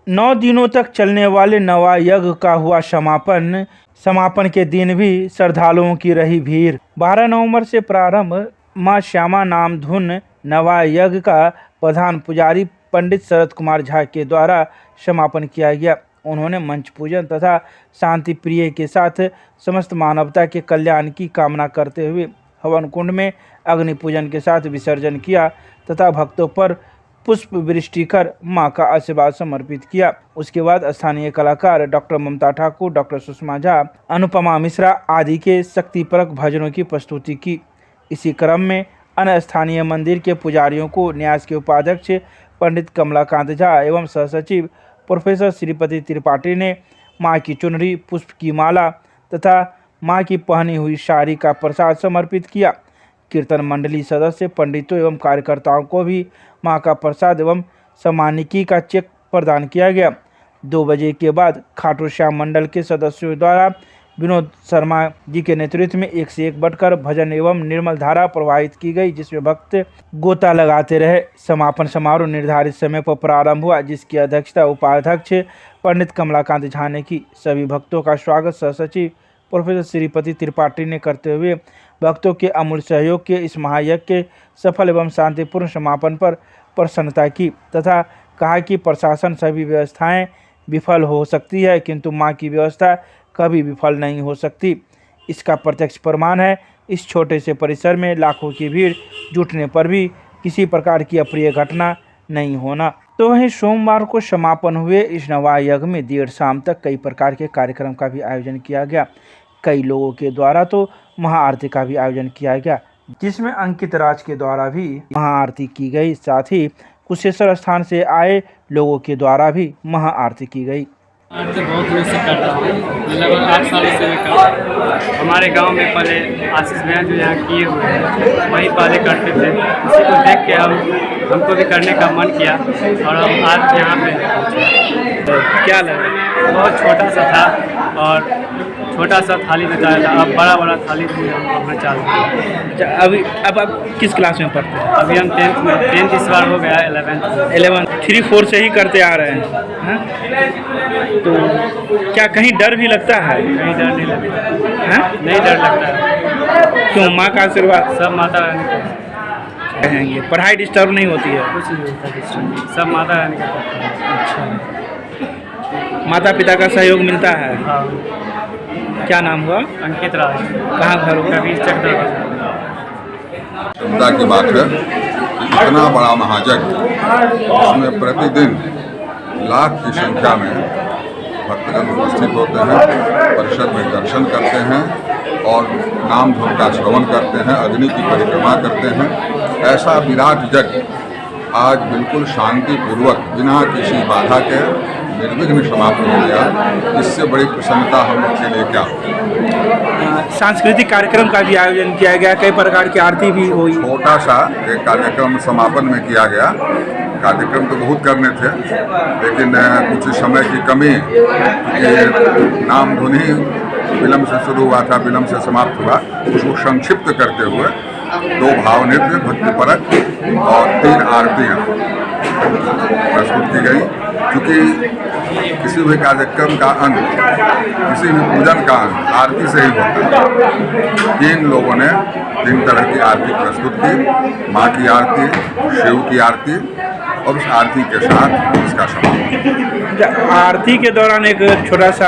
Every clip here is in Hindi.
9 दिनों तक चलने वाले नवा यज्ञ का हुआ समापन के दिन भी श्रद्धालुओं की रही भीड़। 12 नवंबर से प्रारंभ मां श्यामा नाम धुन नवा यज्ञ का प्रधान पुजारी पंडित शरद कुमार झा के द्वारा समापन किया गया। उन्होंने मंच पूजन तथा शांति प्रिय के साथ समस्त मानवता के कल्याण की कामना करते हुए हवन कुंड में अग्नि पूजन के साथ विसर्जन किया तथा भक्तों पर पुष्प वृष्टि कर मां का आशीर्वाद समर्पित किया। उसके बाद स्थानीय कलाकार डॉक्टर ममता ठाकुर, डॉक्टर सुषमा झा, अनुपमा मिश्रा आदि के शक्तिपरक भजनों की प्रस्तुति की। इसी क्रम में अन्य स्थानीय मंदिर के पुजारियों को न्यास के उपाध्यक्ष पंडित कमलाकांत झा एवं सहसचिव प्रोफेसर श्रीपति त्रिपाठी ने मां की चुनरी, पुष्प की माला तथा मां की पहनी हुई साड़ी का प्रसाद समर्पित किया। कीर्तन मंडली सदस्य, पंडितों एवं कार्यकर्ताओं को भी मां का प्रसाद एवं सम्मानिकी का चेक प्रदान किया गया। 2 बजे के बाद खाटू श्याम मंडल के सदस्यों द्वारा विनोद शर्मा जी के नेतृत्व में एक से एक बढ़कर भजन एवं निर्मल धारा प्रवाहित की गई, जिसमें भक्त गोता लगाते रहे। समापन समारोह निर्धारित समय पर प्रारंभ हुआ, जिसकी अध्यक्षता उपाध्यक्ष पंडित कमलाकांत झा ने की। सभी भक्तों का स्वागत सहसचिव प्रोफेसर श्रीपति त्रिपाठी ने करते हुए भक्तों के अमूल्य सहयोग के इस महायज्ञ के सफल एवं शांतिपूर्ण समापन पर प्रसन्नता की तथा कहा कि प्रशासन सभी व्यवस्थाएं विफल हो सकती है, किंतु मां की व्यवस्था कभी विफल नहीं हो सकती। इसका प्रत्यक्ष प्रमाण है इस छोटे से परिसर में लाखों की भीड़ जुटने पर भी किसी प्रकार की अप्रिय घटना नहीं होना। तो वहीं सोमवार को समापन हुए इस नवा यज्ञ में देर शाम तक कई प्रकार के कार्यक्रम का भी आयोजन किया गया। कई लोगों के द्वारा तो महाआरती का भी आयोजन किया गया, जिसमें अंकित राज के द्वारा भी महाआरती की गई। साथ ही कुशेश्वर स्थान से आए लोगों के द्वारा भी महाआरती की गई। आरती बहुत दिन से कर रहा हूँ, लगभग 8 सालों से मैं कर रहा हूँ। हमारे गांव में पहले आशीष भैया जो यहाँ किए हुए हैं वही पहले करते थे। उसी को देख के हमको भी करने का मन किया और हम आज यहाँ पे क्या लगा, बहुत छोटा सा था और छोटा सा थाली में जाया था, अब बड़ा थाली भी हम चालू किया। अभी अब आप किस क्लास में पढ़ते हैं? अभी हम 10th में, 10th इस बार हो गया, 11th 3-4 से ही करते आ रहे हैं। तो क्या कहीं डर भी लगता है? कहीं डर नहीं लगता है? नहीं डर लगता है। क्यों? माँ का आशीर्वाद सब माता रानी का कहेंगे। पढ़ाई डिस्टर्ब नहीं होती है? कुछ नहीं होता, सब माता रानी का करता है। अच्छा, माता पिता का सहयोग मिलता है? हाँ। क्या नाम हुआ? अंकित राज। कहाँ घर होगा? कबीर चक्र। चिंता की बात है, इतना बड़ा महायज्ञ, इसमें प्रतिदिन लाख की संख्या में भक्तगण उपस्थित होते हैं, परिषद में दर्शन करते हैं और नाम धुन का श्रवण करते हैं, अग्नि की परिक्रमा करते हैं। ऐसा विराट यज्ञ आज बिल्कुल शांतिपूर्वक बिना किसी बाधा के निर्विघ्न समाप्त हो गया। इससे बड़ी प्रसन्नता हम लोग के लिए क्या हो। सांस्कृतिक कार्यक्रम का भी आयोजन किया गया, कई प्रकार की आरती भी हुई। छोटा सा एक कार्यक्रम समापन में किया गया। कार्यक्रम तो बहुत करने थे, लेकिन कुछ समय की कमी, क्योंकि नाम धुनी विलम्ब से शुरू हुआ था, विलम्ब से समाप्त हुआ, उसको संक्षिप्त करते हुए 2 भाव नृत्य, भक्तिपरक और 3 आरतियाँ प्रस्तुत की गई। क्योंकि किसी भी कार्यक्रम का अंत, किसी भी पूजन का अंत आरती से ही होता है। 3 लोगों ने 3 तरह की आरती प्रस्तुत की, माँ की आरती, शिव की आरती और उस आरती के साथ इसका समापन। आरती के दौरान एक छोटा सा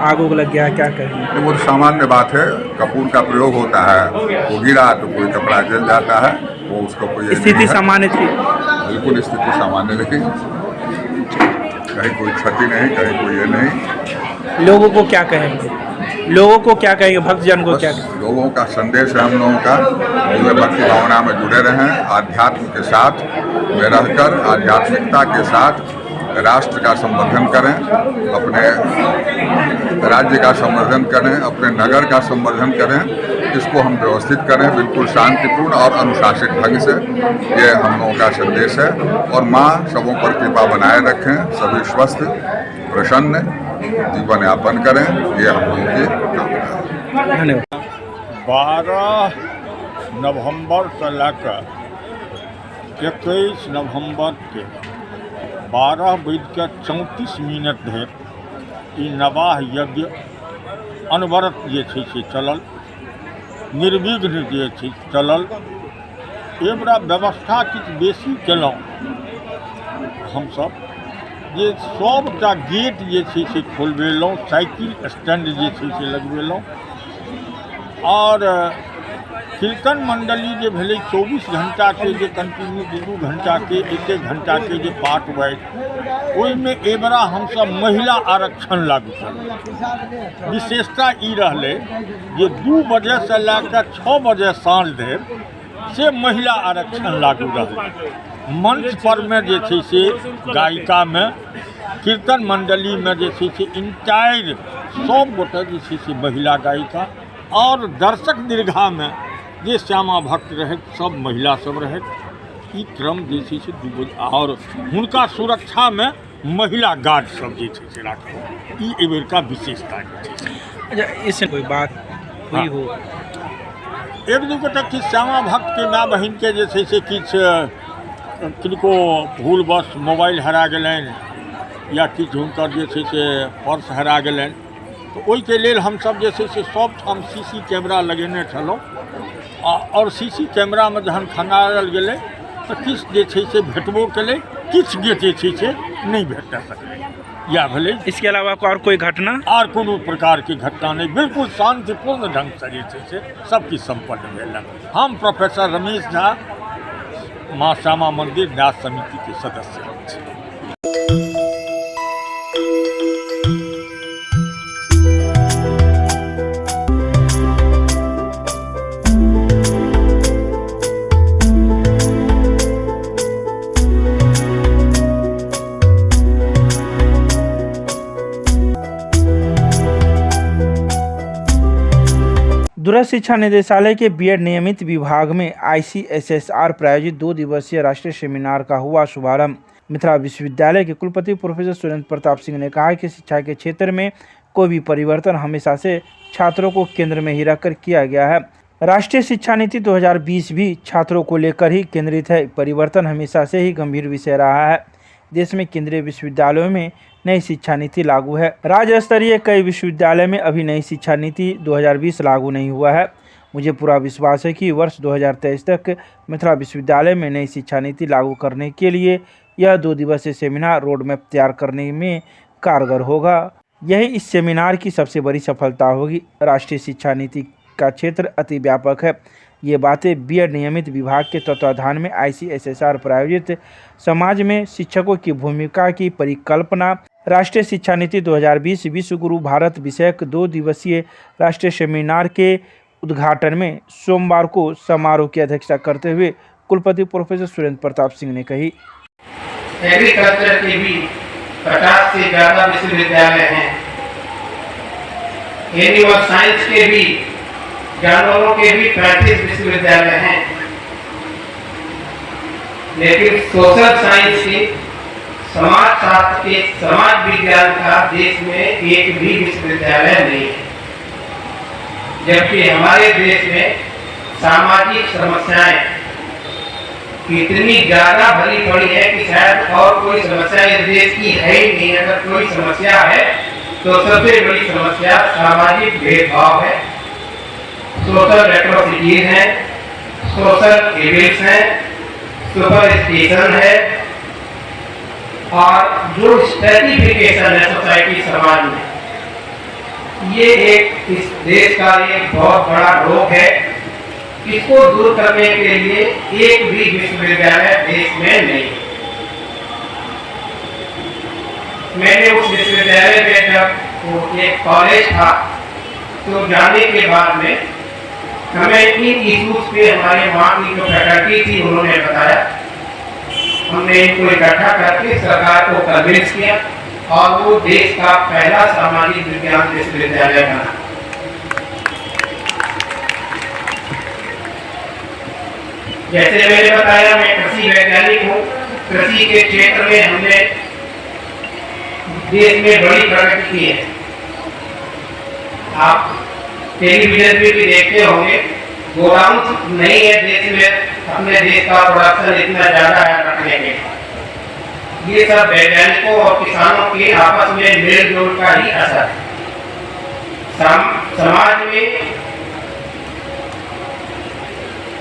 आग उग लग गया, क्या करेंगे? वो सामान्य बात है, कपूर का प्रयोग होता है, वो गिरा तो कोई कपड़ा जल जाता है, वो उसको कोई स्थिति सामान्य थी? बिल्कुल स्थिति सामान्य नहीं, कहीं कोई क्षति नहीं, कहीं कोई ये नहीं। लोगों को क्या कहेंगे? लोगों को क्या कहेंगे? भक्तजन को क्या कहेंगे? लोगों का संदेश है हम लोगों का, वे भक्ति भावना में जुड़े रहें, आध्यात्म के साथ में रहकर आध्यात्मिकता के साथ राष्ट्र का संवर्धन करें, अपने राज्य का संवर्धन करें, अपने नगर का संवर्धन करें। इसको हम व्यवस्थित करें बिल्कुल शांतिपूर्ण और अनुशासित ढंग से। ये हम लोगों का संदेश है और माँ सबों पर कृपा बनाए रखें, सभी स्वस्थ प्रसन्न जीवन यापन करें, ये हम लोगों की कामना है। धन्यवाद। 12 नवंबर से लेकर 21 नवंबर के 12:34 धरि ई नवाह यज्ञ अनवरत जे छै से चलल, निर्विघ्न जे छै चलल। एबरा व्यवस्था किछु बेसी केलहुँ हमसब, जे सबटा गेट जे छै से खोलबेलहुँ, साइकिल स्टैंड जे छै से लगबेलहुँ, और कीर्तन मंडली जे भेलै 24 घंटाके जे कंटिन्यू 2 घंटाके 1 घंटाके जे पाठ बाइट, ओहिमे एबरा हमसब महिला आरक्षण लागू करलहुँ। विशेषता ई रहलै जे 2 बजे से लए कऽ 6 बजे साँझ धरि से महिला आरक्षण लागू रहलै। मंच पर में जे छै से गायिका में, कीर्तन मंडली में जे छै से इंटायर सब गोटे जे छै से महिला गायिका, और दर्शक दीर्घा में जे श्यामा भक्त रहैत सब महिला सब रहैत। ई क्रम जे छै से 2 बजे, और हुनका सुरक्षा में महिला गार्ड सब जे छै से राखल। ई एबेरका विशेषता छै। अच्छा, इससे कोई बात हुई हो? एक दू गोटे किछु श्यामा भक्त के माय बहिन के जे छै से किछु किनको भूलवश मोबाइल हरा गेलनि, या किछु हुनकर जे छै से पर्स हरा गेलनि, तऽ ओहिके लेल हमसब जे छै से सब ठाम CC कैमरा लगेने छलहुँ, और CC कैमरामे जहन खंगारल गेलै तऽ किछु जे छै से भेटबो केलै, किछु जे छै से नहीं भेट सकलै, या भेलै। इसके अलावा और कोई घटना? और कोनो प्रकार की घटना नहीं, बिल्कुल शांतिपूर्ण ढंग से जे छै से सब किछु संपन्न भेल। हम प्रोफेसर रमेश झा, माँ श्यामा मंदिर न्यास समिति के सदस्य छी। दूरस्थ शिक्षा निदेशालय के बीएड नियमित विभाग में ICSSR प्रायोजित 2 दिवसीय राष्ट्रीय सेमिनार का हुआ शुभारंभ। मिथिला विश्वविद्यालय के कुलपति प्रोफेसर सुरेंद्र प्रताप सिंह ने कहा कि शिक्षा के क्षेत्र में कोई भी परिवर्तन हमेशा से छात्रों को केंद्र में ही रखकर किया गया है। राष्ट्रीय शिक्षा नीति 2020 भी छात्रों को लेकर ही केंद्रित है। परिवर्तन हमेशा से ही गंभीर विषय रहा है। देश में केंद्रीय विश्वविद्यालयों में नई शिक्षा नीति लागू है। राज्य स्तरीय कई विश्वविद्यालय में अभी नई शिक्षा नीति 2020 लागू नहीं हुआ है। मुझे पूरा विश्वास है कि वर्ष 2023 तक मिथिला विश्वविद्यालय में नई शिक्षा नीति लागू करने के लिए यह 2 दिवसीय सेमिनार रोड मैप तैयार करने में कारगर होगा। यही इस सेमिनार की सबसे बड़ी सफलता होगी। राष्ट्रीय शिक्षा नीति का क्षेत्र अति व्यापक है। ये बातें बीएड नियमित विभाग के तत्वाधान में ICSSR प्रायोजित समाज में शिक्षकों की भूमिका की परिकल्पना राष्ट्रीय शिक्षा नीति 2020 विश्व गुरु भारत विषयक 2 दिवसीय राष्ट्रीय सेमिनार के उद्घाटन में सोमवार को समारोह की अध्यक्षता करते हुए कुलपति प्रोफेसर सुरेंद्र प्रताप सिंह ने कही। एग्रीकल्चर के भी 50 से ज्यादा विश्वविद्यालय हैं। एनिमल साइंस के भी, जानवरों के भी 35 विश्वविद्यालय हैं। लेकिन सोशल साइंस के, समाज शास्त्र के, समाज विज्ञान का देश में एक भी विश्वविद्यालय नहीं है। जबकि हमारे देश में सामाजिक समस्याएं इतनी ज्यादा भरी पड़ी है कि शायद और कोई समस्या इस देश की है ही नहीं। अगर कोई समस्या है तो सबसे बड़ी समस्या सामाजिक भेदभाव है, सोशल एट्रोसिटीज है, सोशल इविल्स है, सुपर स्टेशन है, और जो स्ट्रेटिफिकेशन है सोसाइटी समाज में, ये एक इस देश का एक बहुत बड़ा रोग है। इसको दूर करने के लिए एक भी विश्वविद्यालय देश में नहीं। मैंने उस विश्वविद्यालय में जब एक कॉलेज था तो जाने के बाद में हमें इन इश्यूज पे हमारे वहाँ की जो फैकल्टी थी उन्होंने बताया। हमने इनको इकट्ठा करके सरकार को कन्विंस किया और वो देश का पहला सामाजिक विज्ञान विश्वविद्यालय बना। जैसे मैंने बताया, मैं कृषि वैज्ञानिक हूँ। कृषि के क्षेत्र में हमने देश में बड़ी प्रगति की है। आप टेलीविजन पे भी देखते होंगे, गोदाम नहीं है देश में, अपने देश का प्रोडक्शन इतना ज्यादा है रखने के। ये सब वैज्ञानिकों और किसानों के आपस में मेल जोल का ही असर है। समाज में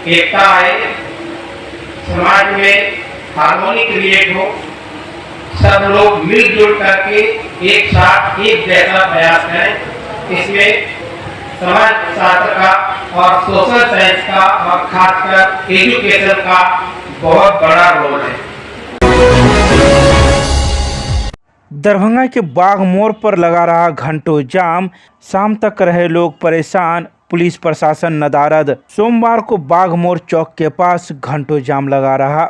एकता आए, समाज में हार्मोनी क्रिएट हो, सब लोग मिलजुल करके एक साथ एक जैसा प्रयास करें। इसमें समाज शास्त्र का और सोशल साइंस का और खासकर एजुकेशन का बहुत बड़ा रोल है। दरभंगा के बाग मोड़ पर लगा रहा घंटों जाम, शाम तक रहे लोग परेशान, पुलिस प्रशासन नदारद। सोमवार को बाग मोड़ चौक के पास घंटों जाम लगा रहा।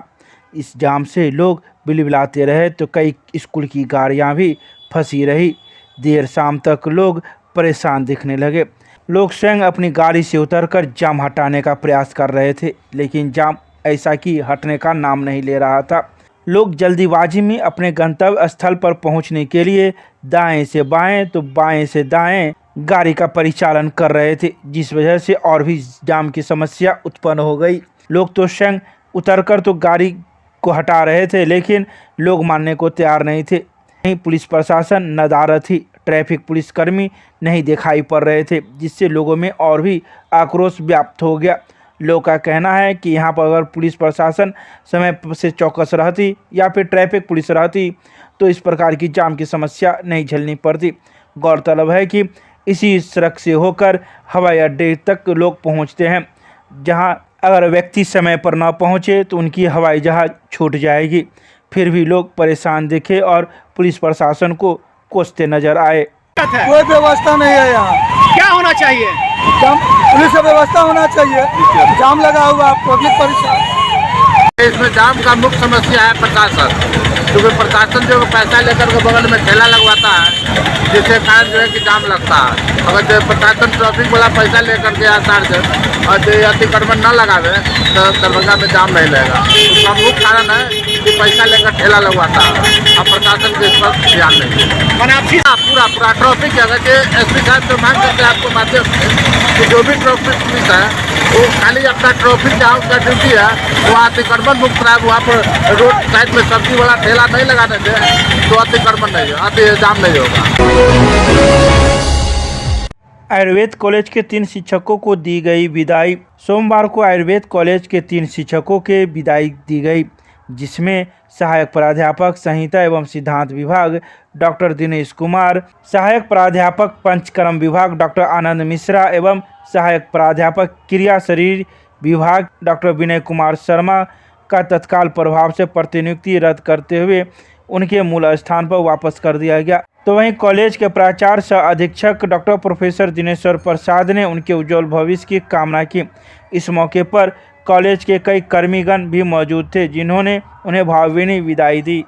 इस जाम से लोग बिलबिलाते रहे तो कई स्कूल की गाड़ियां भी फंसी रही। देर शाम तक लोग परेशान दिखने लगे। लोग स्वयं अपनी गाड़ी से उतरकर जाम हटाने का प्रयास कर रहे थे, लेकिन जाम ऐसा कि हटने का नाम नहीं ले रहा था। लोग जल्दीबाजी में अपने गंतव्य स्थल पर पहुंचने के लिए दाएं से बाएं तो बाएं से दाएं गाड़ी का परिचालन कर रहे थे, जिस वजह से और भी जाम की समस्या उत्पन्न हो गई। लोग तो स्वयं उतरकर तो गाड़ी को हटा रहे थे, लेकिन लोग मानने को तैयार नहीं थे। नहीं पुलिस प्रशासन नदारद थी, ट्रैफिक पुलिसकर्मी नहीं दिखाई पड़ रहे थे, जिससे लोगों में और भी आक्रोश व्याप्त हो गया। लोग का कहना है कि यहाँ पर अगर पुलिस प्रशासन समय से चौकस रहती या फिर ट्रैफिक पुलिस रहती तो इस प्रकार की जाम की समस्या नहीं झेलनी पड़ती। गौरतलब है कि इसी सड़क से होकर हवाई अड्डे तक लोग पहुँचते हैं, जहाँ अगर व्यक्ति समय पर न पहुँचे तो उनकी हवाई जहाज़ छूट जाएगी। फिर भी लोग परेशान दिखे और पुलिस प्रशासन को कोसते नजर आए। कोई व्यवस्था नहीं है यहाँ। क्या होना चाहिए? जाम पुलिस का व्यवस्था होना चाहिए। जाम लगा हुआ, पब्लिक परेशान। इसमें जाम का मुख्य समस्या है प्रशासन, क्योंकि प्रशासन जो पैसा लेकर के बगल में ठेला लगवाता है, जिसके कारण जो है कि जाम लगता है। अगर जो प्रशासन ट्रैफिक वाला पैसा लेकर के आसार से और जो अतिक्रमण न लगावे तो दरभंगा में जाम नहीं लगेगा। उसका मुख्य कारण है कि पैसा लेकर ठेला लगवाता है और प्रशासन के इस पर ध्यान नहीं है। पूरा ट्रैफिक है। अगर एसपी साहब से मांग करते हैं आपको माध्यम से कि जो भी ट्रैफिक पुलिस है वो खाली अपना ट्रैफिक जहाँ उसका ड्यूटी है वो अतिक्रमण मुक्त रहा है। वहाँ पर रोड साइड में सब्जी वाला ठेला नहीं लगाने दे तो अतिक्रमण नहीं होगा, जाम नहीं होगा। आयुर्वेद कॉलेज के 3 शिक्षकों को दी गई विदाई। सोमवार को आयुर्वेद कॉलेज के 3 शिक्षकों के विदाई दी गई, जिसमें सहायक प्राध्यापक संहिता एवं सिद्धांत विभाग डॉक्टर दिनेश कुमार, सहायक प्राध्यापक पंचकर्म विभाग डॉक्टर आनंद मिश्रा एवं सहायक प्राध्यापक क्रिया शरीर विभाग डॉक्टर विनय कुमार शर्मा का तत्काल प्रभाव से प्रतिनियुक्ति रद्द करते हुए उनके मूल स्थान पर वापस कर दिया गया। तो वहीं कॉलेज के प्राचार्य सह अधीक्षक डॉक्टर प्रोफेसर दिनेश्वर प्रसाद ने उनके उज्जवल भविष्य की कामना की। इस मौके पर कॉलेज के कई कर्मीगण भी मौजूद थे, जिन्होंने उन्हें भावभीनी विदाई दी।